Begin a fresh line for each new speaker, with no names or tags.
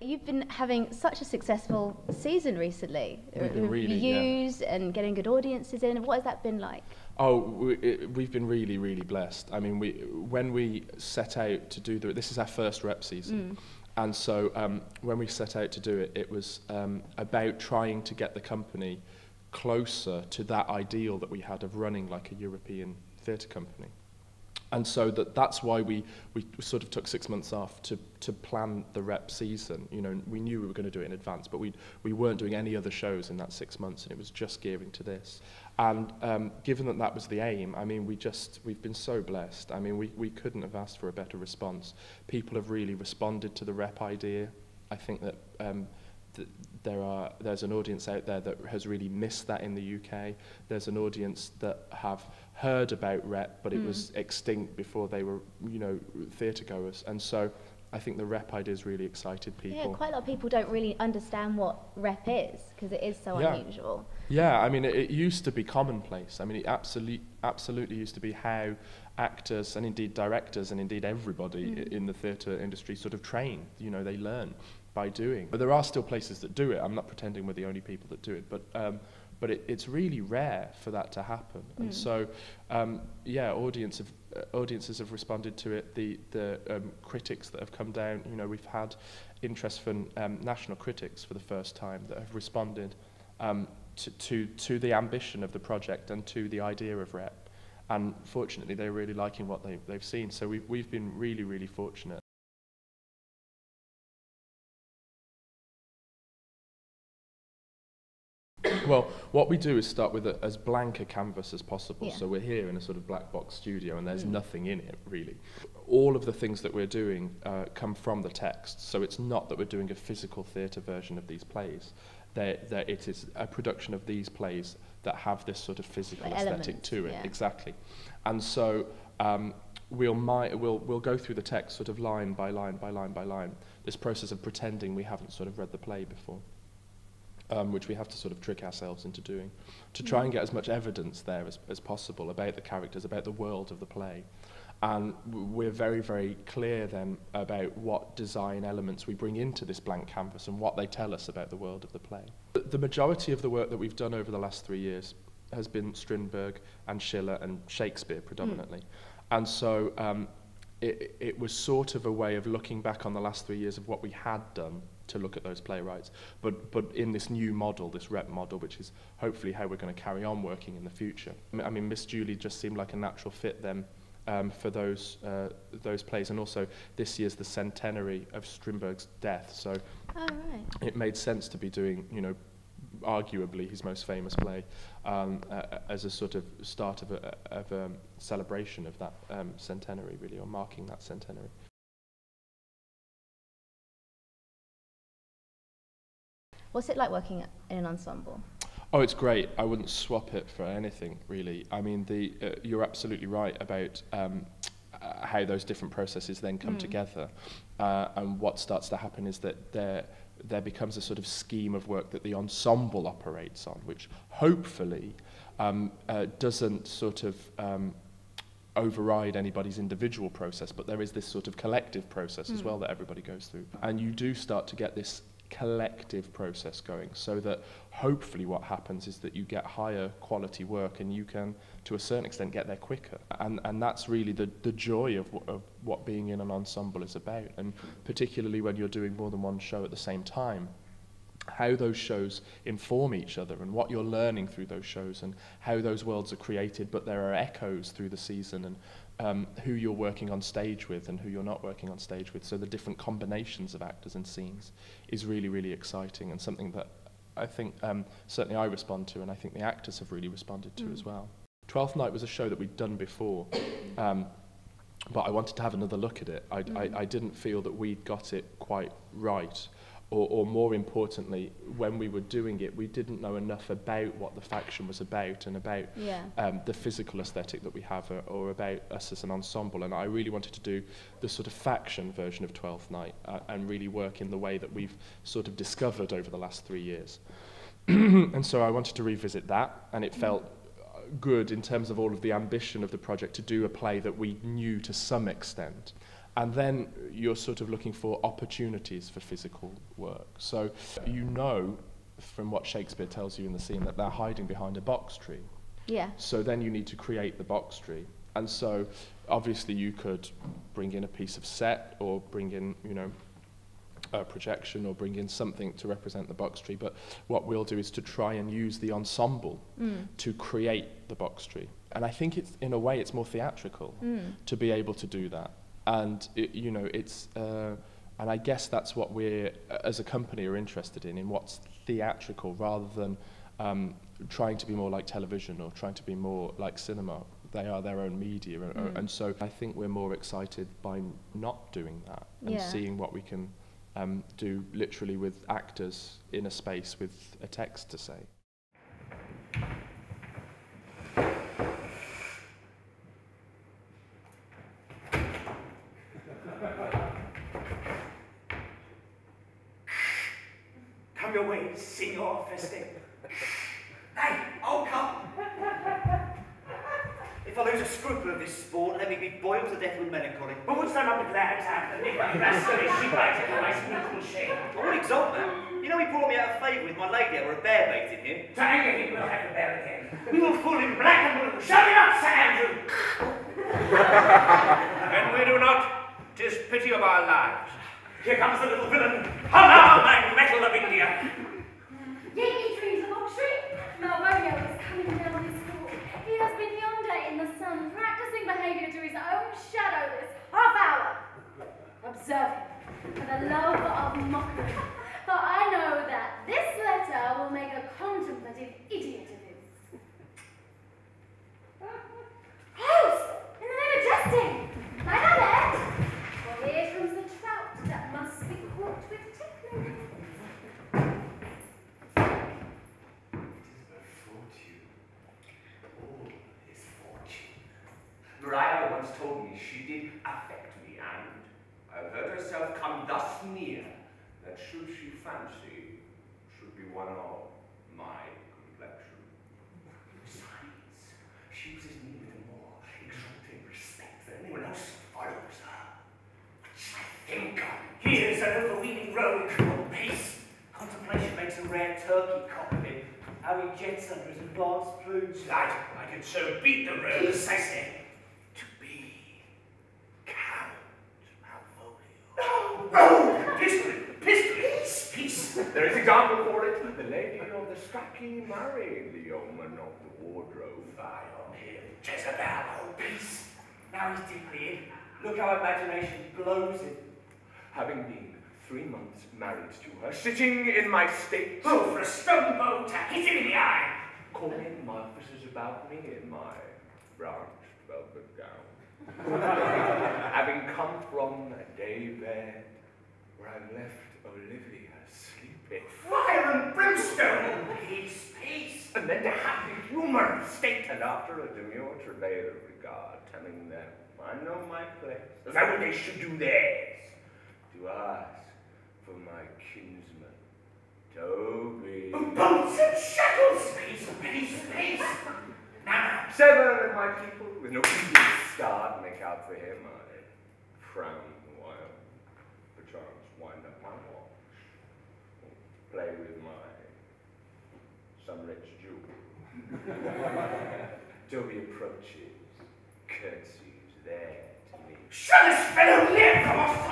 You've been having such a successful season recently.
We've been
Reviews and getting good audiences in. What has that been like?
Oh, we've been really, really blessed. I mean, when we set out to do this is our first rep season. And so when we set out to do it, it was about trying to get the company closer to that ideal that we had of running like a European theatre company. And so that's why we sort of took 6 months off to plan the rep season. You know, we knew we were going to do it in advance, but we weren't doing any other shows in that 6 months, and it was just gearing to this. And given that was the aim, I mean, we've been so blessed. I mean, we couldn't have asked for a better response. People have really responded to the rep idea. I think that there's an audience out there that has really missed that in the UK. There's an audience that have heard about rep, but it was extinct before they were, you know, theatre goers. And so I think the rep idea has really excited people.
Yeah, quite a lot of people don't really understand what rep is, because it is so unusual.
Yeah, I mean, it used to be commonplace. I mean, it absolutely used to be how actors and indeed directors and indeed everybody in the theatre industry sort of train. You know, they learn by doing. But there are still places that do it. I'm not pretending we're the only people that do it, but it's really rare for that to happen. And so, yeah, audiences have responded to it. The critics that have come down, you know, we've had interest from national critics for the first time that have responded to the ambition of the project and to the idea of rep. And fortunately, they're really liking what they've seen. So we've been really, really fortunate. Well, what we do is start with as blank a canvas as possible. So we're here in a sort of black box studio and there's nothing in it, really. All of the things that we're doing come from the text. So it's not that we're doing a physical theatre version of these plays. It is a production of these plays that have this sort of physical aesthetic to it. Exactly. And so we'll go through the text sort of line by line by line by line. This process of pretending we haven't sort of read the play before. Which we have to sort of trick ourselves into doing, to try and get as much evidence there as possible about the characters, about the world of the play. And we're very, very clear then about what design elements we bring into this blank canvas and what they tell us about the world of the play. The majority of the work that we've done over the last 3 years has been Strindberg and Schiller and Shakespeare predominantly. And so it was sort of a way of looking back on the last 3 years of what we had done to look at those playwrights, but in this new model, this rep model, which is hopefully how we're going to carry on working in the future. I mean, Miss Julie just seemed like a natural fit then for those plays, and also this year's the centenary of Strindberg's death, so it made sense to be doing, you know, arguably his most famous play as a sort of start of a celebration of that centenary, really, or marking that centenary.
What's it like working in an ensemble?
Oh, it's great. I wouldn't swap it for anything, really. I mean, you're absolutely right about how those different processes then come together. And what starts to happen is that there becomes a sort of scheme of work that the ensemble operates on, which hopefully doesn't sort of override anybody's individual process, but there is this sort of collective process as well that everybody goes through. And you do start to get this collective process going, so that hopefully what happens is that you get higher quality work and you can, to a certain extent, get there quicker. And that's really the joy of what being in an ensemble is about, and particularly when you're doing more than one show at the same time, how those shows inform each other and what you're learning through those shows and how those worlds are created, but there are echoes through the season, and who you're working on stage with and who you're not working on stage with. So the different combinations of actors and scenes is really, really exciting, and something that I think certainly I respond to, and I think the actors have really responded to as well. Twelfth Night was a show that we'd done before, but I wanted to have another look at it. I didn't feel that we'd got it quite right. Or more importantly, when we were doing it, we didn't know enough about what the faction was about and about the physical aesthetic that we have, or about us as an ensemble. And I really wanted to do the sort of faction version of Twelfth Night and really work in the way that we've sort of discovered over the last 3 years. And so I wanted to revisit that, and it felt good in terms of all of the ambition of the project to do a play that we knew to some extent. And then you're sort of looking for opportunities for physical work. So you know from what Shakespeare tells you in the scene that they're hiding behind a box tree.
Yeah.
So then you need to create the box tree. And so obviously you could bring in a piece of set or bring in, you know, a projection or bring in something to represent the box tree. But what we'll do is to try and use the ensemble to create the box tree. And I think it's, in a way, it's more theatrical to be able to do that. And, you know, it's, and I guess that's what we're, as a company, are interested in what's theatrical rather than trying to be more like television or trying to be more like cinema. They are their own media. And so I think we're more excited by not doing that and seeing what we can do literally with actors in a space with a text to say.
Come your way, Signor Feste. Hey, oh come! If I lose a scruple of this sport, let me be boiled to death with melancholy.
But wouldst thou not be glad to have the niggardly rascally she-bite in my sneakful shame?
I won't exalt that. You know he brought me out of favour with my lady over a bear bait in here.
To anger him, we'll have the bear again. We will fool him black and blue. Shall we not, Sir Andrew?
And we do not. 'Tis pity of our lives.
Here comes the little villain. Holla, my metal of India!
Yea, trees of Oxtree. Now Romeo is coming down his school. He has been yonder in the sun, practicing behaviour to his own shadow this half hour. Observe him, for the love of mockery, for I know that this letter will make a contemplative idiot of him. Host! In the name of jesting! Lie down there! For here comes the trout that must be caught with tickling.
Maria once told me she did affect me, and I've heard herself come thus near, that should she fancy, should be one of my complexion.
Besides, she uses me with a more exalted respect than anyone else follows her. Which I think of. Here's an overweening rogue.
Oh, peace! Contemplation makes a rare turkey cock of him. How he jets under his advanced plumes.
I could so beat the rogue, as I say.
Oh, pistol!
Peace! There is example for it. The lady of the Strachey married the yeoman of the wardrobe.
Fie on him, Jezebel, oh peace.
Now he's deeply in. Look how imagination blows him.
Having been 3 months married to her, sitting in my state.
Oh, for a stone bow to hit him in the eye.
Calling my officers about me in my branched velvet gown. Having come from a day bed where I left Olivia sleeping.
Fire and brimstone! Peace!
And then to have the humour of state, and after a demure travail of regard, telling them I know my place, as I would they should do theirs, to ask for my kinsman, Toby.
Bolts and shackles! Peace! Now,
7 of my people, with no easy start, make out for him. I frown a while, perchance wind up my watch, play with my some rich jewel. Toby approaches, curtsies there to me.
shall this fellow live from off